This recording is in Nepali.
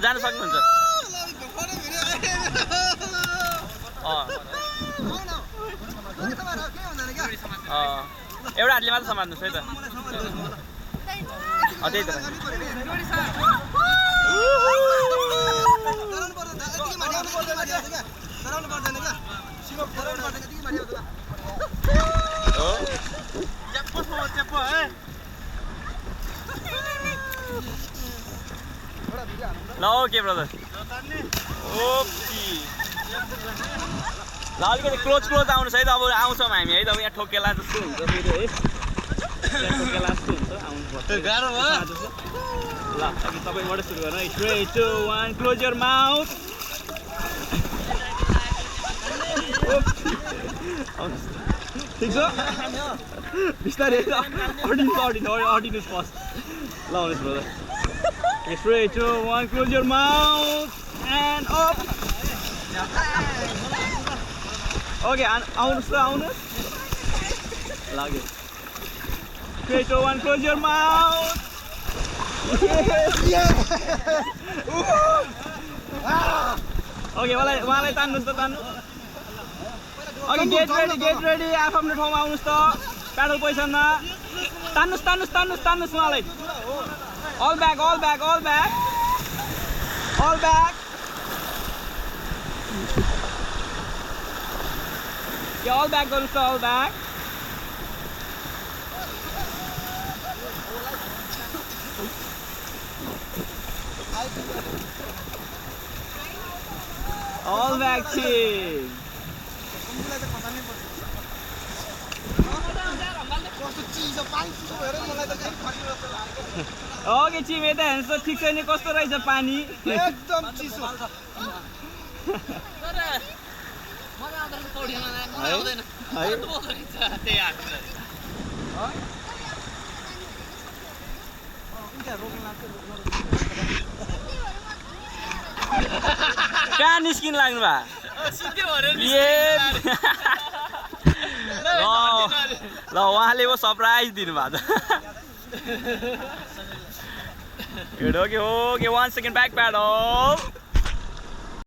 जान सक्नुहुन्छ एउटा हातले मात्र समात्नुहोस् है त त्यही त ल ओके ब्रदर ओके ल अलिकति क्लोज आउनुहोस् है त अब आउँछौँ हामी है त अब यहाँ ठोकेला जस्तो हुन्छ फेरि है ठोकेला जस्तो हुन्छ आउनुपर्छ गाह्रो भयो ल अघि तपाईँबाट सुरु गर्नु है 3 2 1 क्लोज योर माउथ ठिक छ बिस्तारै अडिनुहोस् फर्स्ट ल आउनुहोस् brother 3 2 1 close your mouth and up okay आउनुहोस् लाग्यो 3 2 1 close your mouth okay उहाँलाई तान्नुहोस् त तान्नु okay get ready आफ्नो ठाउँमा आउनुहोस् त प्याडल पोजिसनमा तान्नुहोस् उहाँलाई all back yeah, all back गर्नुहोस् त all back all back team okay चिम यता हेर्नुहोस् त ठिक छैन कस्तो रहेछ पानी एकदम चिसो कहाँ निस्किन लाग्नु भा ल उहाँले पो सरप्राइज दिनुभएको छ ओके 1 second back paddle